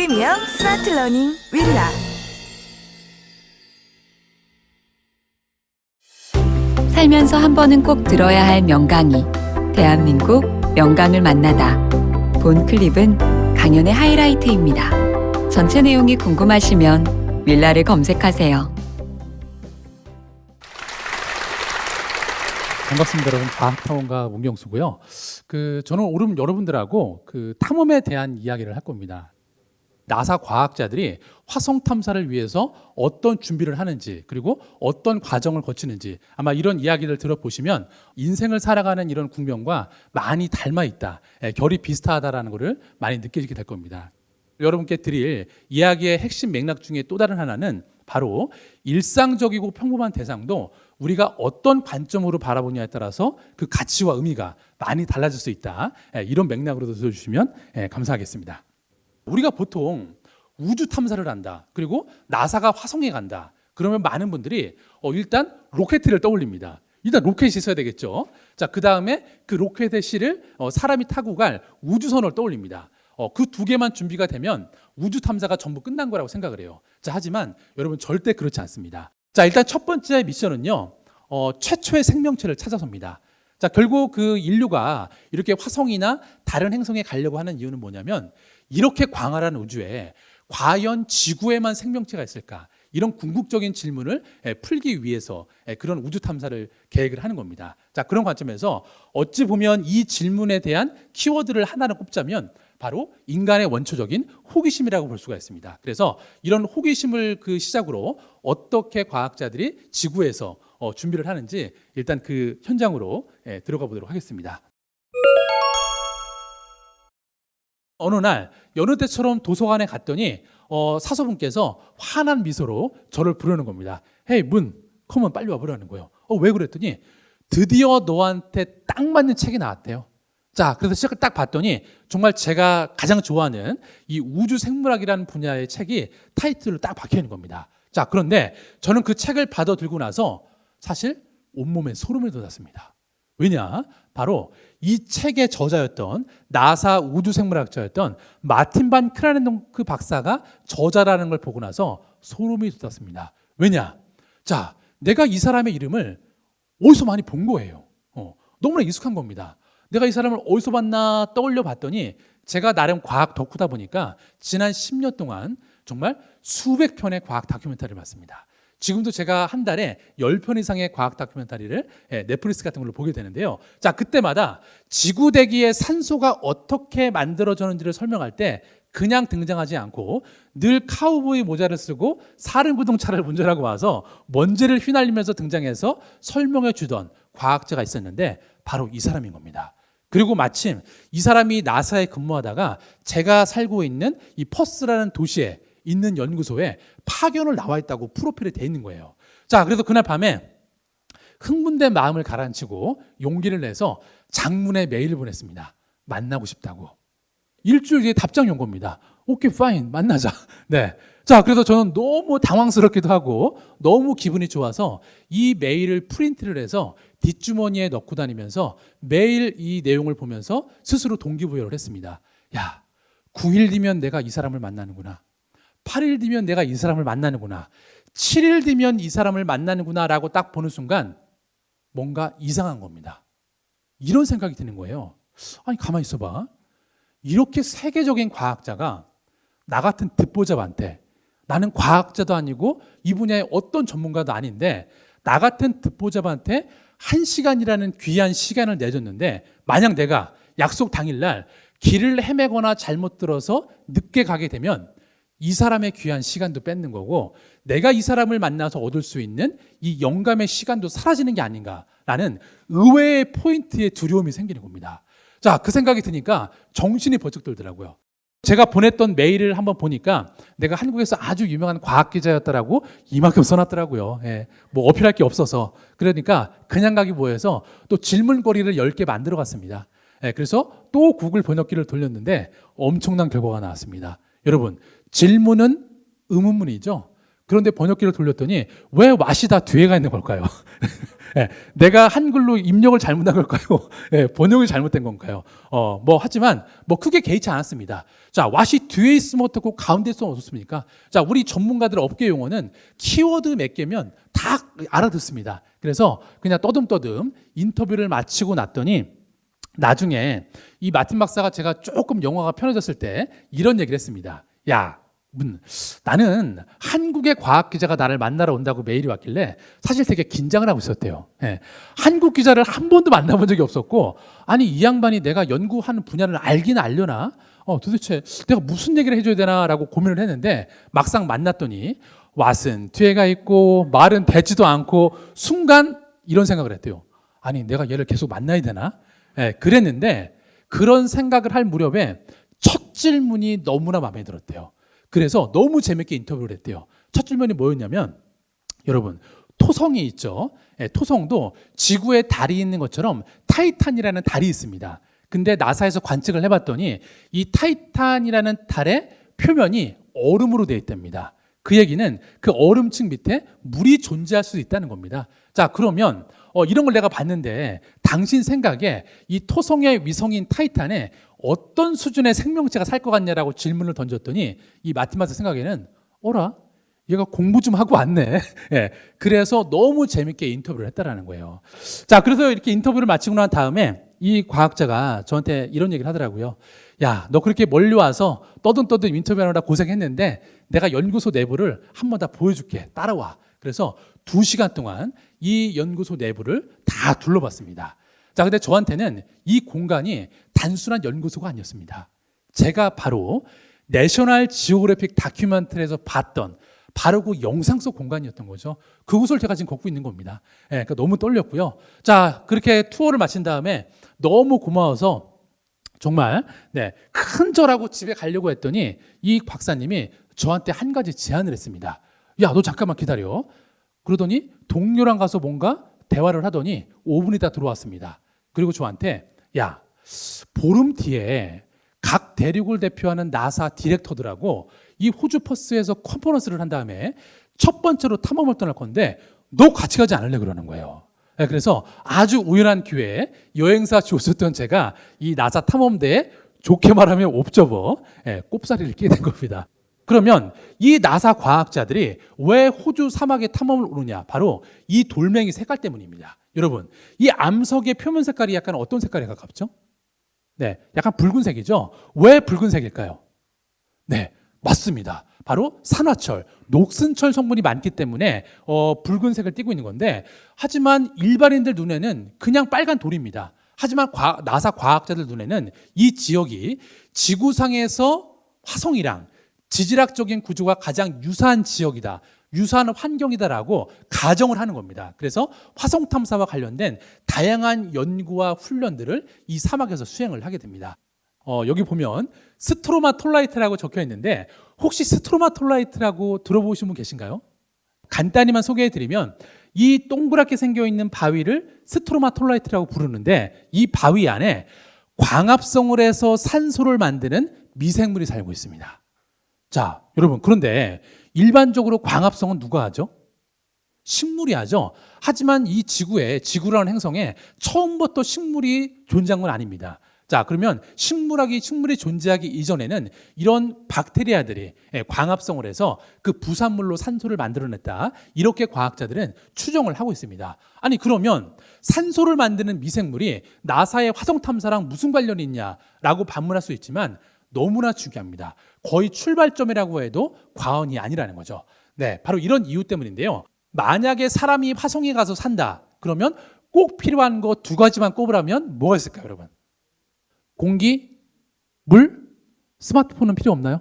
프리미엄 스마트 러닝 윌라. 살면서 한 번은 꼭 들어야 할 명강의. 대한민국 명강을 만나다. 본 클립은 강연의 하이라이트입니다. 전체 내용이 궁금하시면 윌라를 검색하세요. 반갑습니다, 여러분. 과학탐험가 문경수고요. 저는 오늘 여러분들하고 탐험에 대한 이야기를 할 겁니다. 나사 과학자들이 화성 탐사를 위해서 어떤 준비를 하는지, 그리고 어떤 과정을 거치는지, 아마 이런 이야기를 들어보시면 인생을 살아가는 이런 국면과 많이 닮아 있다, 결이 비슷하다라는 것을 많이 느끼게 될 겁니다. 여러분께 드릴 이야기의 핵심 맥락 중에 또 다른 하나는 바로 일상적이고 평범한 대상도 우리가 어떤 관점으로 바라보냐에 따라서 그 가치와 의미가 많이 달라질 수 있다. 이런 맥락으로 들어주시면 감사하겠습니다. 우리가 보통 우주 탐사를 한다, 그리고 나사가 화성에 간다, 그러면 많은 분들이 일단 로켓을 떠올립니다. 일단 로켓이 있어야 되겠죠. 자, 그 다음에 그 로켓의 실을 사람이 타고 갈 우주선을 떠올립니다. 그 두 개만 준비가 되면 우주 탐사가 전부 끝난 거라고 생각을 해요. 자, 하지만 여러분 절대 그렇지 않습니다. 자, 일단 첫 번째 미션은요, 최초의 생명체를 찾아서입니다. 자, 결국 그 인류가 이렇게 화성이나 다른 행성에 가려고 하는 이유는 뭐냐면, 이렇게 광활한 우주에 과연 지구에만 생명체가 있을까? 이런 궁극적인 질문을 풀기 위해서 그런 우주 탐사를 계획을 하는 겁니다. 자, 그런 관점에서 어찌 보면 이 질문에 대한 키워드를 하나를 꼽자면 바로 인간의 원초적인 호기심이라고 볼 수가 있습니다. 그래서 이런 호기심을 시작으로 어떻게 과학자들이 지구에서 준비를 하는지 일단 그 현장으로 들어가 보도록 하겠습니다. 어느 날 여느 때처럼 도서관에 갔더니 사서분께서 환한 미소로 저를 부르는 겁니다. 헤이 문, 컴온, 빨리 와보라는 거예요. 왜 그랬더니 드디어 너한테 딱 맞는 책이 나왔대요. 자, 그래서 책을 딱 봤더니 정말 제가 가장 좋아하는 이 우주 생물학이라는 분야의 책이 타이틀로 딱 박혀 있는 겁니다. 자, 그런데 저는 그 책을 받아 들고 나서 사실 온몸에 소름이 돋았습니다. 왜냐? 바로 이 책의 저자였던 나사 우주생물학자였던 마틴 반 크라넨동크 박사가 저자라는 걸 보고 나서 소름이 돋았습니다. 왜냐? 자, 내가 이 사람의 이름을 어디서 많이 본 거예요. 너무나 익숙한 겁니다. 내가 이 사람을 어디서 봤나 떠올려 봤더니 제가 나름 과학 덕후다 보니까 지난 10년 동안 정말 수백 편의 과학 다큐멘터리를 봤습니다. 지금도 제가 한 달에 10편 이상의 과학 다큐멘터리를 넷플릭스 같은 걸로 보게 되는데요. 자, 그때마다 지구 대기의 산소가 어떻게 만들어졌는지를 설명할 때 그냥 등장하지 않고 늘 카우보이 모자를 쓰고 사륜구동차를 운전하고 와서 먼지를 휘날리면서 등장해서 설명해 주던 과학자가 있었는데 바로 이 사람인 겁니다. 그리고 마침 이 사람이 나사에 근무하다가 제가 살고 있는 이 퍼스라는 도시에 있는 연구소에 파견을 나와 있다고 프로필이 돼 있는 거예요. 자, 그래서 그날 밤에 흥분된 마음을 가라앉히고 용기를 내서 장문의 메일을 보냈습니다. 만나고 싶다고. 일주일 뒤에 답장이 온 겁니다. 오케이, 파인, 만나자. 네. 자, 그래서 저는 너무 당황스럽기도 하고 너무 기분이 좋아서 이 메일을 프린트를 해서 뒷주머니에 넣고 다니면서 매일 이 내용을 보면서 스스로 동기부여를 했습니다. 야, 9일 뒤면 내가 이 사람을 만나는구나. 8일 뒤면 내가 이 사람을 만나는구나. 7일 뒤면 이 사람을 만나는구나 라고 딱 보는 순간 뭔가 이상한 겁니다. 이런 생각이 드는 거예요. 아니, 가만히 있어봐. 이렇게 세계적인 과학자가 나 같은 듣보잡한테, 나는 과학자도 아니고 이 분야의 어떤 전문가도 아닌데 나 같은 듣보잡한테 1시간이라는 귀한 시간을 내줬는데, 만약 내가 약속 당일날 길을 헤매거나 잘못 들어서 늦게 가게 되면 이 사람의 귀한 시간도 뺏는 거고 내가 이 사람을 만나서 얻을 수 있는 이 영감의 시간도 사라지는 게 아닌가라는 의외의 포인트의 두려움이 생기는 겁니다. 자, 그 생각이 드니까 정신이 번쩍 들더라고요. 제가 보냈던 메일을 한번 보니까 내가 한국에서 아주 유명한 과학기자였다라고 이만큼 써놨더라고요. 뭐 어필할 게 없어서. 그러니까 그냥 가기 뭐해서 또 질문거리를 10개 만들어 갔습니다. 그래서 또 구글 번역기를 돌렸는데 엄청난 결과가 나왔습니다. 여러분, 질문은 의문문이죠. 그런데 번역기를 돌렸더니 왜 와시다 뒤에가 있는 걸까요? 예, 내가 한글로 입력을 잘못한 걸까요? 예, 번역이 잘못된 건가요? 하지만 크게 개의치 않았습니다. 자, 왓이 뒤에 있으면 어떻고 가운데 있으면 어떻습니까? 자, 우리 전문가들 업계 용어는 키워드 몇 개면 다 알아듣습니다. 그래서 그냥 떠듬떠듬 인터뷰를 마치고 났더니 나중에 이 마틴 박사가 제가 조금 영어가 편해졌을 때 이런 얘기를 했습니다. 야, 나는 한국의 과학 기자가 나를 만나러 온다고 메일이 왔길래 사실 되게 긴장을 하고 있었대요. 예. 한국 기자를 한 번도 만나본 적이 없었고, 아니 이 양반이 내가 연구하는 분야를 알긴 알려나? 도대체 내가 무슨 얘기를 해줘야 되나라고 고민을 했는데 막상 만났더니 왓은 뒤에가 있고 말은 되지도 않고 순간 이런 생각을 했대요. 아니 내가 얘를 계속 만나야 되나? 예, 그랬는데 그런 생각을 할 무렵에 첫 질문이 너무나 마음에 들었대요. 그래서 너무 재밌게 인터뷰를 했대요. 첫 질문이 뭐였냐면, 여러분 토성이 있죠. 예, 토성도 지구에 달이 있는 것처럼 타이탄이라는 달이 있습니다. 근데 나사에서 관측을 해봤더니 이 타이탄이라는 달의 표면이 얼음으로 되어 있답니다. 그 얘기는 그 얼음층 밑에 물이 존재할 수 있다는 겁니다. 자, 그러면 이런 걸 내가 봤는데 당신 생각에 이 토성의 위성인 타이탄에 어떤 수준의 생명체가 살 것 같냐라고 질문을 던졌더니 이 마틴 박사 생각에는 어라? 얘가 공부 좀 하고 왔네. 예, 그래서 너무 재밌게 인터뷰를 했다라는 거예요. 자, 그래서 이렇게 인터뷰를 마치고 난 다음에 이 과학자가 저한테 이런 얘기를 하더라고요. 야, 너 그렇게 멀리 와서 떠듬떠듬 인터뷰하느라 고생했는데 내가 연구소 내부를 한번 다 보여줄게. 따라와. 그래서 2시간 동안 이 연구소 내부를 다 둘러봤습니다. 자, 근데 저한테는 이 공간이 단순한 연구소가 아니었습니다. 제가 바로 내셔널 지오그래픽 다큐멘터리에서 봤던 바로 그 영상 속 공간이었던 거죠. 그곳을 제가 지금 걷고 있는 겁니다. 예, 그러니까 너무 떨렸고요. 자, 그렇게 투어를 마친 다음에 너무 고마워서 정말 큰절하고 집에 가려고 했더니 이 박사님이 저한테 한 가지 제안을 했습니다. 야, 너 잠깐만 기다려. 그러더니 동료랑 가서 뭔가 대화를 하더니 5분 있다 들어왔습니다. 그리고 저한테 야, 보름 뒤에 각 대륙을 대표하는 나사 디렉터들하고 이 호주 퍼스에서 컨퍼런스를 한 다음에 첫 번째로 탐험을 떠날 건데 너 같이 가지 않을래 그러는 거예요. 그래서 아주 우연한 기회에 여행사 조였던 제가 이 나사 탐험대에 좋게 말하면 옵저버 꼽사리를 끼게 된 겁니다. 그러면 이 나사 과학자들이 왜 호주 사막에 탐험을 오느냐? 바로 이 돌멩이 색깔 때문입니다. 여러분, 이 암석의 표면 색깔이 약간 어떤 색깔에 가깝죠? 네, 약간 붉은색이죠. 왜 붉은색일까요? 네, 맞습니다. 바로 산화철, 녹슨철 성분이 많기 때문에 붉은색을 띠고 있는 건데, 하지만 일반인들 눈에는 그냥 빨간 돌입니다. 하지만 나사 과학자들 눈에는 이 지역이 지구상에서 화성이랑 지질학적인 구조가 가장 유사한 지역이다, 유사한 환경이다라고 가정을 하는 겁니다. 그래서 화성 탐사와 관련된 다양한 연구와 훈련들을 이 사막에서 수행을 하게 됩니다. 여기 보면 스트로마톨라이트라고 적혀 있는데 혹시 스트로마톨라이트라고 들어보신 분 계신가요? 간단히만 소개해드리면 이 동그랗게 생겨있는 바위를 스트로마톨라이트라고 부르는데 이 바위 안에 광합성을 해서 산소를 만드는 미생물이 살고 있습니다. 자, 여러분, 그런데 일반적으로 광합성은 누가 하죠? 식물이 하죠. 하지만 이 지구라는 행성에 처음부터 식물이 존재한 건 아닙니다. 자, 그러면 식물이 존재하기 이전에는 이런 박테리아들이 광합성을 해서 그 부산물로 산소를 만들어냈다, 이렇게 과학자들은 추정을 하고 있습니다. 아니, 그러면 산소를 만드는 미생물이 나사의 화성 탐사랑 무슨 관련이 있냐라고 반문할 수 있지만 너무나 중요합니다. 거의 출발점이라고 해도 과언이 아니라는 거죠. 네, 바로 이런 이유 때문인데요. 만약에 사람이 화성에 가서 산다, 그러면 꼭 필요한 거 2가지만 꼽으라면 뭐가 있을까요, 여러분? 공기, 물, 스마트폰은 필요 없나요?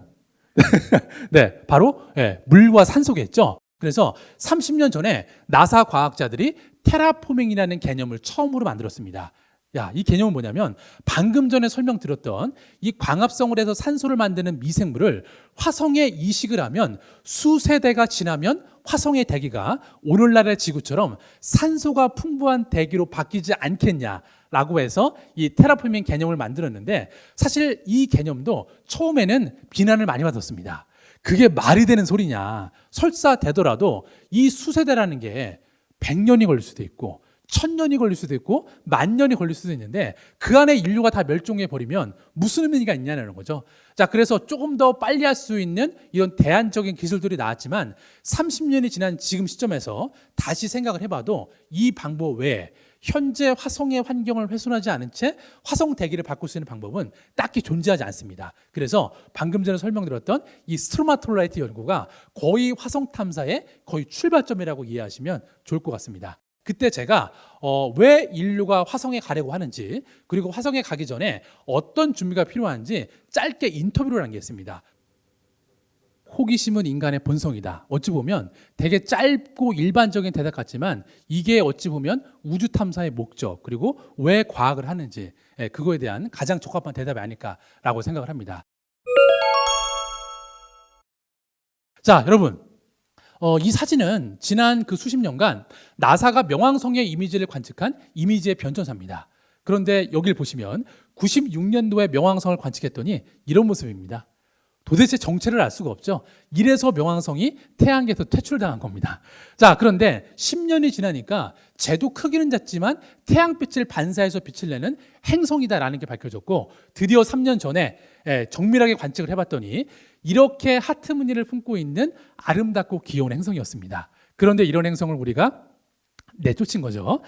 네, 바로 물과 산소겠죠. 그래서 30년 전에 나사 과학자들이 테라포밍이라는 개념을 처음으로 만들었습니다. 야, 이 개념은 뭐냐면 방금 전에 설명드렸던 이 광합성을 해서 산소를 만드는 미생물을 화성에 이식을 하면 수세대가 지나면 화성의 대기가 오늘날의 지구처럼 산소가 풍부한 대기로 바뀌지 않겠냐라고 해서 이 테라포밍 개념을 만들었는데, 사실 이 개념도 처음에는 비난을 많이 받았습니다. 그게 말이 되는 소리냐. 설사 되더라도 이 수세대라는 게 100년이 걸릴 수도 있고 1000년이 걸릴 수도 있고 10,000년이 걸릴 수도 있는데 그 안에 인류가 다 멸종해 버리면 무슨 의미가 있냐는 거죠. 자, 그래서 조금 더 빨리 할 수 있는 이런 대안적인 기술들이 나왔지만 30년이 지난 지금 시점에서 다시 생각을 해봐도 이 방법 외에 현재 화성의 환경을 훼손하지 않은 채 화성 대기를 바꿀 수 있는 방법은 딱히 존재하지 않습니다. 그래서 방금 전에 설명드렸던 이 스트로마톨라이트 연구가 거의 화성 탐사의 거의 출발점이라고 이해하시면 좋을 것 같습니다. 그때 제가 왜 인류가 화성에 가려고 하는지, 그리고 화성에 가기 전에 어떤 준비가 필요한지 짧게 인터뷰를 남겼습니다. 호기심은 인간의 본성이다. 어찌 보면 되게 짧고 일반적인 대답 같지만 이게 어찌 보면 우주 탐사의 목적, 그리고 왜 과학을 하는지, 그거에 대한 가장 적합한 대답이 아닐까라고 생각을 합니다. 자, 여러분, 이 사진은 지난 그 수십 년간 나사가 명왕성의 이미지를 관측한 이미지의 변천사입니다. 그런데 여기를 보시면 96년도에 명왕성을 관측했더니 이런 모습입니다. 도대체 정체를 알 수가 없죠. 이래서 명왕성이 태양계에서 퇴출당한 겁니다. 자, 그런데 10년이 지나니까 쟤도 크기는 작지만 태양빛을 반사해서 빛을 내는 행성이다라는 게 밝혀졌고, 드디어 3년 전에 정밀하게 관측을 해봤더니 이렇게 하트 무늬를 품고 있는 아름답고 귀여운 행성이었습니다. 그런데 이런 행성을 우리가 내쫓은 거죠.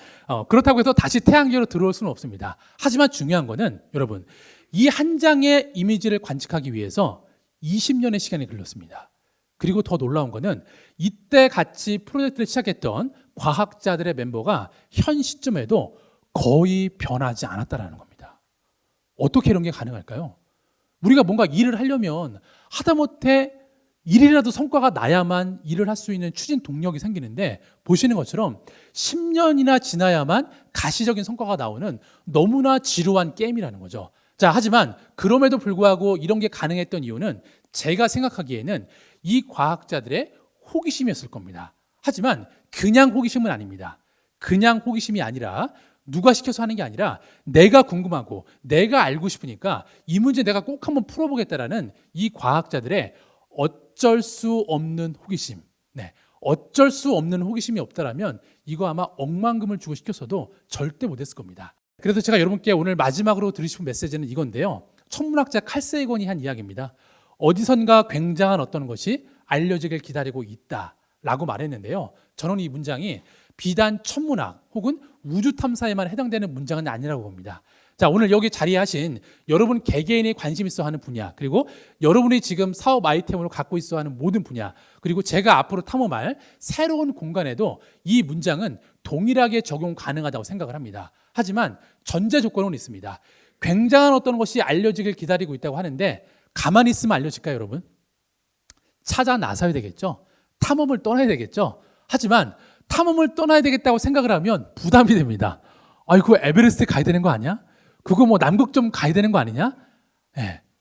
그렇다고 해서 다시 태양계로 들어올 수는 없습니다. 하지만 중요한 거는 여러분, 이 한 장의 이미지를 관측하기 위해서 20년의 시간이 걸렸습니다. 그리고 더 놀라운 거는 이때 같이 프로젝트를 시작했던 과학자들의 멤버가 현 시점에도 거의 변하지 않았다는 겁니다. 어떻게 이런 게 가능할까요? 우리가 뭔가 일을 하려면 하다못해 일이라도 성과가 나야만 일을 할 수 있는 추진 동력이 생기는데, 보시는 것처럼 10년이나 지나야만 가시적인 성과가 나오는 너무나 지루한 게임이라는 거죠. 자, 하지만 그럼에도 불구하고 이런 게 가능했던 이유는 제가 생각하기에는 이 과학자들의 호기심이었을 겁니다. 하지만 그냥 호기심은 아닙니다. 그냥 호기심이 아니라 누가 시켜서 하는 게 아니라 내가 궁금하고 내가 알고 싶으니까 이 문제 내가 꼭 한번 풀어보겠다라는 이 과학자들의 어쩔 수 없는 호기심. 어쩔 수 없는 호기심이 없다라면 이거 아마 억만금을 주고 시켰어도 절대 못했을 겁니다. 그래서 제가 여러분께 오늘 마지막으로 드리고 싶은 메시지는 이건데요. 천문학자 칼 세이건이 한 이야기입니다. 어디선가 굉장한 어떤 것이 알려지길 기다리고 있다라고 말했는데요. 저는 이 문장이 비단 천문학 혹은 우주 탐사에만 해당되는 문장은 아니라고 봅니다. 자, 오늘 여기 자리하신 여러분 개개인이 관심 있어 하는 분야, 그리고 여러분이 지금 사업 아이템으로 갖고 있어 하는 모든 분야, 그리고 제가 앞으로 탐험할 새로운 공간에도 이 문장은 동일하게 적용 가능하다고 생각을 합니다. 하지만 전제 조건은 있습니다. 굉장한 어떤 것이 알려지길 기다리고 있다고 하는데 가만히 있으면 알려질까요, 여러분? 찾아 나서야 되겠죠. 탐험을 떠나야 되겠죠. 하지만 탐험을 떠나야 되겠다고 생각을 하면 부담이 됩니다. 그거 에베레스트 가야 되는 거 아니야? 그거 뭐 남극 좀 가야 되는 거 아니냐?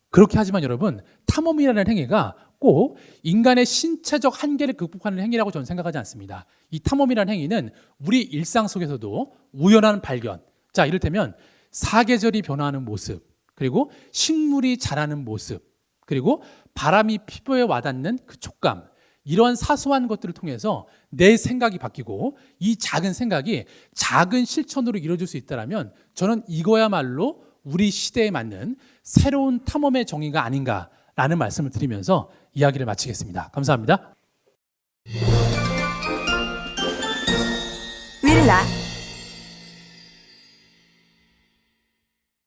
그렇게 하지만 여러분, 탐험이라는 행위가 꼭 인간의 신체적 한계를 극복하는 행위라고 저는 생각하지 않습니다. 이 탐험이라는 행위는 우리 일상 속에서도 우연한 발견, 자, 이를테면 사계절이 변화하는 모습, 그리고 식물이 자라는 모습, 그리고 바람이 피부에 와닿는 그 촉감, 이러한 사소한 것들을 통해서 내 생각이 바뀌고 이 작은 생각이 작은 실천으로 이루어질 수 있다면 저는 이거야말로 우리 시대에 맞는 새로운 탐험의 정의가 아닌가라는 말씀을 드리면서 이야기를 마치겠습니다. 감사합니다. 윌라